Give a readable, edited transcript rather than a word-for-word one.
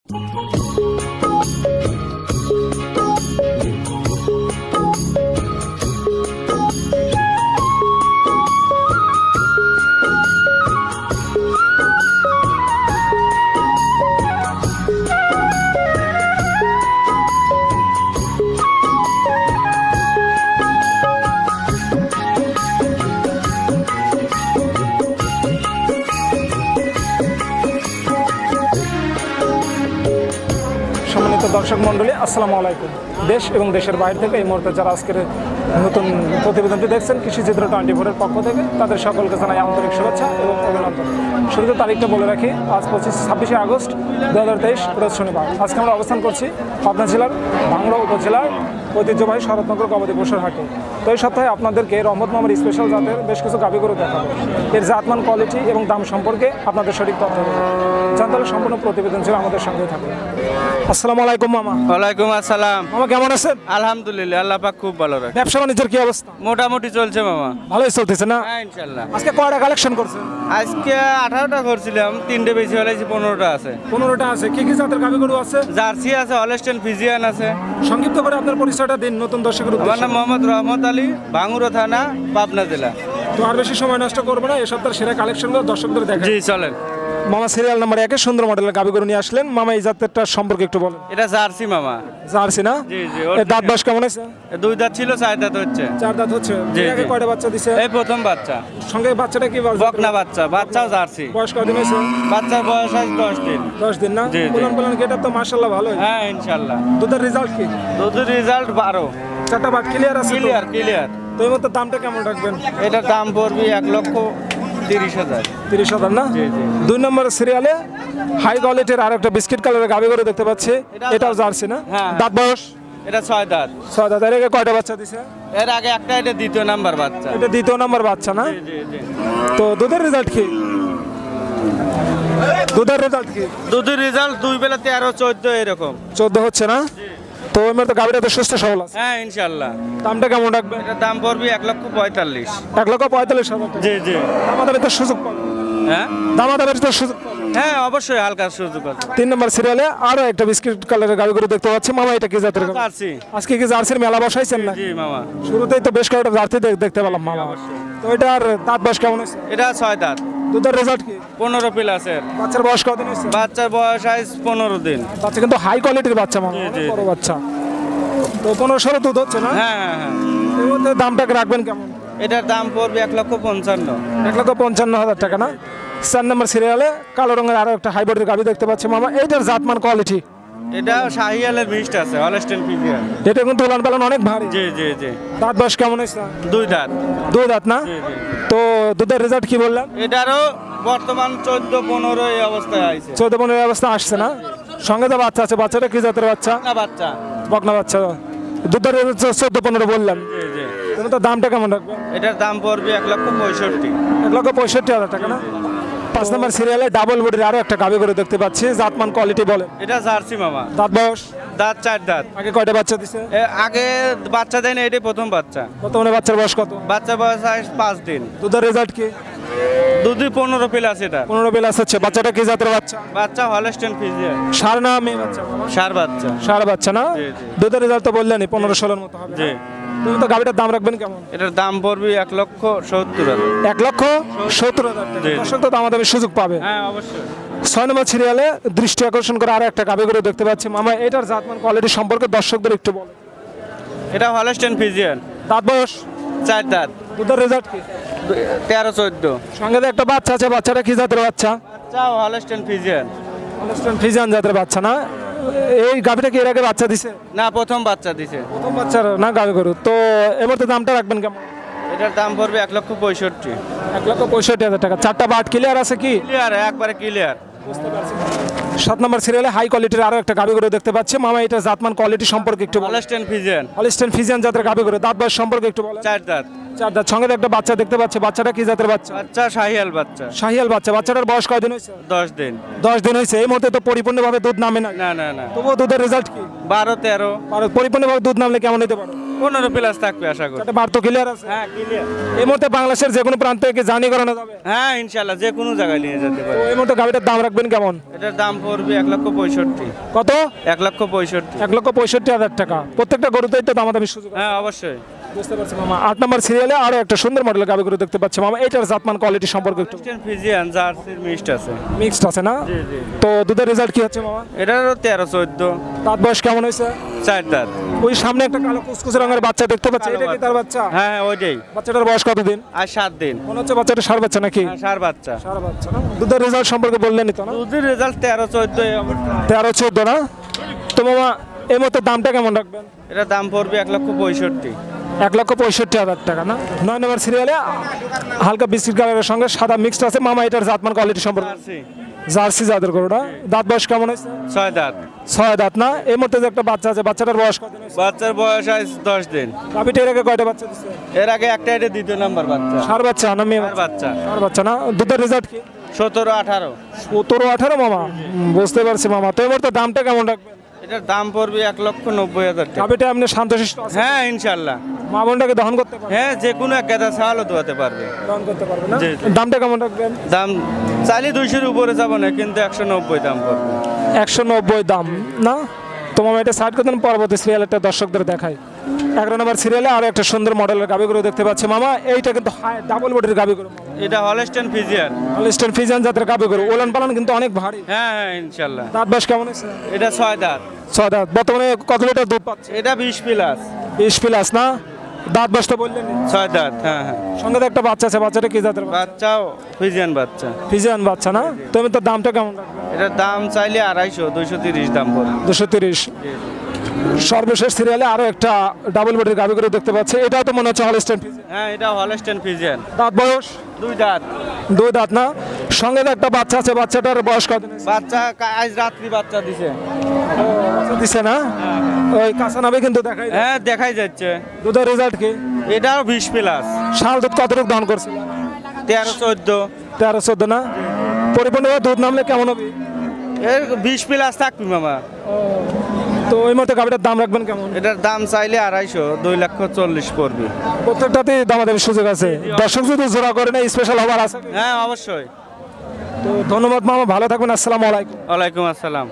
সম্মানিত দর্শক মণ্ডলী, আসসালামু আলাইকুম। দেশ এবং দেশের বাইরে থেকে এই মুহূর্তে যারা আজকের নতুন প্রতিবেদনটি দেখছেন কৃষিচিত্র 24-এর পক্ষ থেকে তাদের সকলকে জানাই আন্তরিক শুভেচ্ছা এবং অভিনন্দন। শুরুতে তারিখটা বলে রাখি, আজ 26 আগস্ট 2023 রোজ শনিবার। আজকে আমরা অবস্থান করছি পাবনা জেলার ভাঙড়া উপজেলার ঐতিহ্যবাহী শরৎনগর গবাদি পশুর হাটে। তো এই সপ্তাহে আপনাদেরকে রহমত মোহাম্মদ স্পেশাল জাতের বেশ কিছু গাভী গরু দেখাবো। এর জাতমান, কোয়ালিটি এবং দাম সম্পর্কে আপনাদের সঠিক তথ্য দেবো। জানতে হলে সম্পূর্ণ প্রতিবেদন ছিল আমাদের সঙ্গে থাকবে। আসসালামু আলাইকুম মামা। ওয়ালাইকুম আসসালাম। মামা কেমন আছেন? আলহামদুলিল্লাহ, আল্লাহ পাক খুব ভালো রাখে। ব্যবসা বাণিজ্যের কি অবস্থা? মোটামুটি চলছে মামা, ভালোই চলতেছে না? হ্যাঁ ইনশাল্লাহ। আজকে কয়টা কালেকশন করছেন? আজকে 18টা করছিলাম, 3টে বেশি হলেছি, 15টা আছে। 15টা আছে। কি কি জাতের গাভী গরু আছে? জার্সি আছে, হলস্টেইন ফ্রিজিয়ান আছে। সংক্ষিপ্ত করে আপনার পরিচয়টা দিন নতুন দর্শকের আমার উদ্দেশ্যে। নাম মোহাম্মদ রহমত আলী, ভাঙুরা থানা, পাবনা জেলা। তো আর বেশি সময় নষ্ট করবো না, এই সপ্তাহের সেরা কালেকশনগুলো দর্শকদের দেখাই। জি চলেন। মামা সিরিয়াল নাম্বার 1 সুন্দর মডেলের গাভী গরু নিয়ে আসলেন। মামা এই জাতেরটা সম্পর্কে একটু বলেন। এটা জার্সি মামা। জার্সি না? জি জি। এর দাঁত বয়স কেমন আছে? 2 দাঁত ছিল, 4 দাঁত হচ্ছে। 4 দাঁত হচ্ছে। জি, এর আগে জি। কয়টা বাচ্চা দিছে? এই প্রথম বাচ্চা। সঙ্গে বাচ্চাটা কি বকনা বাচ্চা, বাচ্চাও জার্সি। বয়স কয়দিন হয়েছে? বাচ্চার বয়স আজ 10 দিন। 10 দিন না? জি, জি। বলেন গেটআপ তো মাশাআল্লাহ ভালোই। হ্যাঁ ইনশাল্লাহ। দুধের রেজাল্ট কি? দুধের রেজাল্ট 12। 4টা বাট ক্লিয়ার আছে তো? ক্লিয়ার। তো এই মতো দামটা কেমন রাখবেন? এটার দাম পড়বে 1,30,000। 30,000 না? জি, জি। 2 নম্বর সিরিয়ালে হাই কোয়ালিটির আর একটা বিস্কিট কালারের গাভী গরু দেখতে পাচ্ছি। এটাও জার্সি না? হ্যাঁ। দাঁত বয়স? এটা 6 দাঁত। 6 দাঁত। এর আগে কয়টা বাচ্চা দিছে? এর আগে একটা, এটা দ্বিতীয় নাম্বার বাচ্চা। এটা দ্বিতীয় নাম্বার বাচ্চা না? জি জি। তো দুধের রেজাল্ট কি? দুধের রেজাল্ট কি? দুধের রেজাল্ট 2 বেলা 13, 14 এরকম। 14 হচ্ছে না? তো এর মধ্যে গাভীটা তো সুস্থ সবল আছে। হ্যাঁ ইনশাল্লাহ। দামটা কেমন রাখবেন? এটার দাম পড়বে 1,45,000। 1,45,000 টাকা। জি জি। দামাদামের তো সুযোগ পাবেন। হ্যাঁ দামাদামের তো সুযোগ পাবেন। হ্যাঁ অবশ্যই, হালকা সুযোগ আছে। 3 নম্বর সিরিয়ালে আরো একটা বিস্কিট কালারের গাভী গরু দেখতে পাচ্ছি। মামা এটা কি জাতের গাভী? জার্সি। আজকে কি জার্সির মেলা বসাইছেন না? জি মামা। শুরুতেই তো বেশ কয়েকটা জার্সি দেখতে পেলাম মামা। তো এটার দাঁত বয়স কেমন হয়েছে? এটা 6 দাঁত। দুধের রেজাল্ট কি? 15 প্লাসের। বাচ্চার বয়স কতদিন হয়েছে? বাচ্চার বয়স আজ 15 দিন। বাচ্চা কিন্তু হাই কোয়ালিটির বাচ্চা মামা, জি, জি, বড় বাচ্চা। তো 15-16 দুধ হচ্ছে না? হ্যাঁ হ্যাঁ হ্যাঁ। এর মধ্যে দামটাকে রাখবেন কেমন? এটার দাম পড়বে 1,55,000। 1,55,000 টাকা না? 4 নম্বর সিরিয়ালে কালো রঙের আরো একটা হাইব্রিড গাভী দেখতে পাচ্ছি মামা। এইটার জাতমান কোয়ালিটি? এটা শাহিয়ালের মিক্সড আছে, হলস্টেইন ফ্রিজিয়ান। এটা কিন্তু উলান পালান অনেক ভারী। জি জি জি। দাঁত বয়স কেমন হয়েছে? 2 দাঁত। 2 দাঁত না? জি জি। তো দুধের রেজাল্ট কি বললাম? এটারও বর্তমান 14-15 এই অবস্থায় আছে। 14-15 অবস্থা আসছে না? সঙ্গে তো বাচ্চা আছে। বাচ্চাটা কি জাতের বাচ্চা? না বাচ্চা। বকনা বাচ্চা। দুধের রেজাল্ট 14-15 বললাম। জি জি। তুমি তো দামটা কেমন রাখবে? এটার দাম পড়বে 1,65,000। 1,65,000 টাকা না? 5 নম্বর সিরিয়ালে ডাবল বডির আরো একটা গাভী গরু দেখতে পাচ্ছি। জাতমান কোয়ালিটি বলে? এটা জার্সি মামা। দাঁত বয়স? দাঁত 4 দাঁত। আগে কয়টা বাচ্চা দিছে? আগে বাচ্চা দেয়নি, এটাই প্রথম বাচ্চা। বর্তমানে বাচ্চার বয়স কত? বাচ্চার বয়স আজ 5 দিন। দুধের রেজাল্ট কি? দুধই 15 প্লাস। এটা 15 প্লাস হচ্ছে। বাচ্চাটা কি জাতের বাচ্চা? বাচ্চা হলস্টেইন ফ্রিজিয়ান। ষাঁড় না মেয়ে বাচ্চা মামা? সার বাচ্চা। ষাঁড় বাচ্চা না? জি, জি। দুধের রেজাল্ট তো বললেনই 15-16 মতো হবে। জি। তুমি তো গাভীটার দাম রাখবেন কেমন? এটার দাম পড়বে 1,70,000। 1,70,000 টাকা। জি, জি। দর্শক তো দামাদামি সুযোগ পাবে। হ্যাঁ অবশ্যই। 6 নম্বর সিরিয়ালে দৃষ্টি আকর্ষণ করে আরো একটা গাভী গরু দেখতে পাচ্ছি মামা। এটার জাতমান কোয়ালিটি সম্পর্কে দর্শকদের একটু বলো। এটা হলস্টেইন ফ্রিজিয়ান। দাঁত বয়স? 4 দাঁত। দুধের রেজাল্ট কি? 13-14। সঙ্গে তো একটা বাচ্চা আছে। বাচ্চাটা কি জাতের বাচ্চা? বাচ্চা হলস্টেইন ফ্রিজিয়ান। ফিজিয়ান জাতের বাচ্চা না? এই গাভীটা কি এর আগে বাচ্চা দিছে? না প্রথম বাচ্চা দিছে। প্রথম বাচ্চার না গাভী গরু। তো এর মধ্যে দামটা রাখবেন কেমন? এটার দাম পড়বে 1,65,000। 1,65,000 টাকা। 4টা বাট ক্লিয়ার আছে কি? ক্লিয়ার, একবারে ক্লিয়ার। 7 নম্বর সিরিয়ালে হাই কোয়ালিটির আরো একটা গাভী গরু দেখতে পাচ্ছি মামা। এটা জাতমান কোয়ালিটি সম্পর্কে একটু বলো। Holstein Friesian. হলিস্টেইন ফিজিয়ান জাতের গাভী গরু। দাঁত বয়স সম্পর্কে একটু বলো। 4 দাঁত। 4 দাঁত। সঙ্গে তো একটা বাচ্চা দেখতে পাচ্ছি। বাচ্চাটা কি জাতের বাচ্চা? বাচ্চা শাহিয়াল বাচ্চা। শাহিয়াল বাচ্চা। বাচ্চাটার বয়স কয়দিন হয়েছে? 10 দিন। 10 দিন হয়েছে। এই মুহূর্তে তো পরিপূর্ণভাবে দুধ নামে না। না না না। তবুও দুধের রেজাল্ট কি? 12-13। আর পরিপূর্ণভাবে দুধ নামলে কেমন হতে পারে? 15+ থাকবে আশা করি। এটা বার তো ক্লিয়ার আছে। হ্যাঁ ক্লিয়ার। এই মুহূর্তে বাংলাদেশের যে কোনো প্রান্ত থেকে জার্নি করানো যাবে। হ্যাঁ ইনশাল্লাহ যে কোনো জায়গায় নিয়ে যেতে তো পারে। এই মুহূর্তে গাড়িটার দাম রাখবেন কেমন? এটার দাম পড়বে 1,65,000। কত? 1,65,000। 1,65,000 টাকা। প্রত্যেকটা গরুতেই তো দামাদামি সুযোগ আছে। হ্যাঁ অবশ্যই। বুঝতে পারছি মামা। 8 নম্বর সিরিয়ালে আরো একটা সুন্দর মডেলের গাবি গরু দেখতে পাচ্ছি মামা। এইটার জাতমান কোয়ালিটি সম্পর্কে একটু হলস্টেইন ফ্রিজিয়ান জার্সির মিক্সড আছে। মিক্সড আছে না? তো দুধের রেজাল্ট কি হচ্ছে মামা? এটারও 13-14 দাঁত বয়স কেমন হয়েছে? 4 দাঁত। ওই সামনে একটা কালো কুচকুচে রঙের বাচ্চা দেখতে পাচ্ছি, এটা কি তার বাচ্চা? হ্যাঁ হ্যাঁ ওইটাই। বাচ্চাটার বয়স কতদিন? আর 7 দিন। মনে হচ্ছে বাচ্চাটা ষাঁড় বাচ্চা নাকি? হ্যাঁ, ষাঁড় বাচ্চা। ষাঁড় বাচ্চা না? দুধের রেজাল্ট সম্পর্কে বললেনই তো না? দুধের রেজাল্ট 13-14 এই অবস্থা। 13-14 না? তো মামা এই মতো দামটা কেমন রাখবেন? এটা দাম পড়বে 1,65,000। 1,65,000 টাকা না? 9 নম্বর সিরিয়ালে হালকা বিস্কিট কালারের সঙ্গে সাদা মিক্সড আছে মামা। এটার জাতমান কোয়ালিটি সম্পর্কে জার্সি জার্সি জাতের গরুটা। দাঁত বয়স কেমন হয়েছে? 6 দাঁত। 6 দাঁত না? এই মুহূর্তে যে একটা বাচ্চা আছে, বাচ্চাটার বয়স কত দিন হয়েছে? বাচ্চার বয়স আজ 10 দিন। গাভীটা এর আগে কয়টা বাচ্চা দিচ্ছে? এর আগে একটা এটা দ্বিতীয় নাম্বার বাচ্চা। ষাঁড় বাচ্চা না মেয়ে ষাঁড় বাচ্চা। ষাঁড় বাচ্চা না? দুধের রেজাল্ট কি? 17-18। 17-18 মামা। বুঝতে পারছি মামা। তো এবার তো দামটা কেমন রাখবেন? এটার দাম পড়বে 1,90,000 টাকা। গাভীটা আপনি শান্তশিষ্ট আছে? হ্যাঁ ইনশাল্লাহ। মা বোনটাকে দহন করতে পারবেন? হ্যাঁ যে কোনো এক গাদা ছাগলও দোয়াতে পারবে। দহন করতে পারবেন না? জি, জি। দামটা কেমন রাখবেন? দাম চাইলে 200-র উপরে যাব না, কিন্তু 190 দাম পড়বে। 190 দাম না? তো মামা এটা সাইড করতেন, পরবর্তী সিরিয়ালটা দর্শকদের দেখাই। 11 নম্বর সিরিয়ালে আরো একটা সুন্দর মডেলের গাভী গরু দেখতে পাচ্ছি মামা। এইটা কিন্তু ডাবল বডির গাভী গরু। এটা হলস্টেইন ফ্রিজিয়ান। হলস্টেইন ফ্রিজিয়ান জাতের গাভী গরু। ওলান পালান কিন্তু অনেক ভারী। হ্যাঁ হ্যাঁ ইনশাল্লাহ। দাঁত বয়স কেমন হয়েছে? এটা 6 দাঁত। 6 দাঁত। বর্তমানে কত লিটার দুধ পাচ্ছে? এটা 20+। 20 প্লাস না? দাঁত বয়স তো বললেন। 6 দাঁত। হ্যাঁ হ্যাঁ। সঙ্গে তো একটা বাচ্চা আছে, বাচ্চাটা কি জাতের? বাচ্চাও ফ্রিজিয়ান বাচ্চা। ফ্রিজিয়ান বাচ্চা না? তুমি তো দামটা কেমন রাখবে? এটার দাম চাইলে 250, 230 দাম পড়বে। 230। সর্বশেষ সিরিয়ালে আরো একটা ডাবল বডির গাভী গরু দেখতে পাচ্ছি। এটাও তো মনে হচ্ছে হলস্টেইন ফ্রিজিয়ান। হ্যাঁ এটা হলস্টেইন ফ্রিজিয়ান। দাঁত বয়স? 2 দাঁত। 2 দাঁত না? সঙ্গে তো একটা বাচ্চা আছে, বাচ্চাটার বয়স কত দিন? বাচ্চা আজ রাত্রি বাচ্চা দিছে। দিছে না? ওই কাঁচা নামে কিন্তু দেখাই যায়। হ্যাঁ দেখাই যাচ্ছে। দুধের রেজাল্ট কি? এটাও 20+। শাল দুধ কতটুকু দান করছিল? 13-14। 13-14 না? পরিপূর্ণভাবে দুধ নামলে কেমন হবে? এর 20+ থাকবি মামা। তো ওই মতো গাভীটার দাম রাখবেন কেমন? এটার দাম চাইলে 250, 2,40,000 পড়বে। প্রত্যেকটাতেই দামাদামি সুযোগ আছে। দর্শক যদি জোড়া করে না, স্পেশাল অফার আছে। হ্যাঁ অবশ্যই। তো ধন্যবাদ মামা, ভালো থাকবেন। আসসালামু আলাইকুম। ওয়ালাইকুম আসসালাম।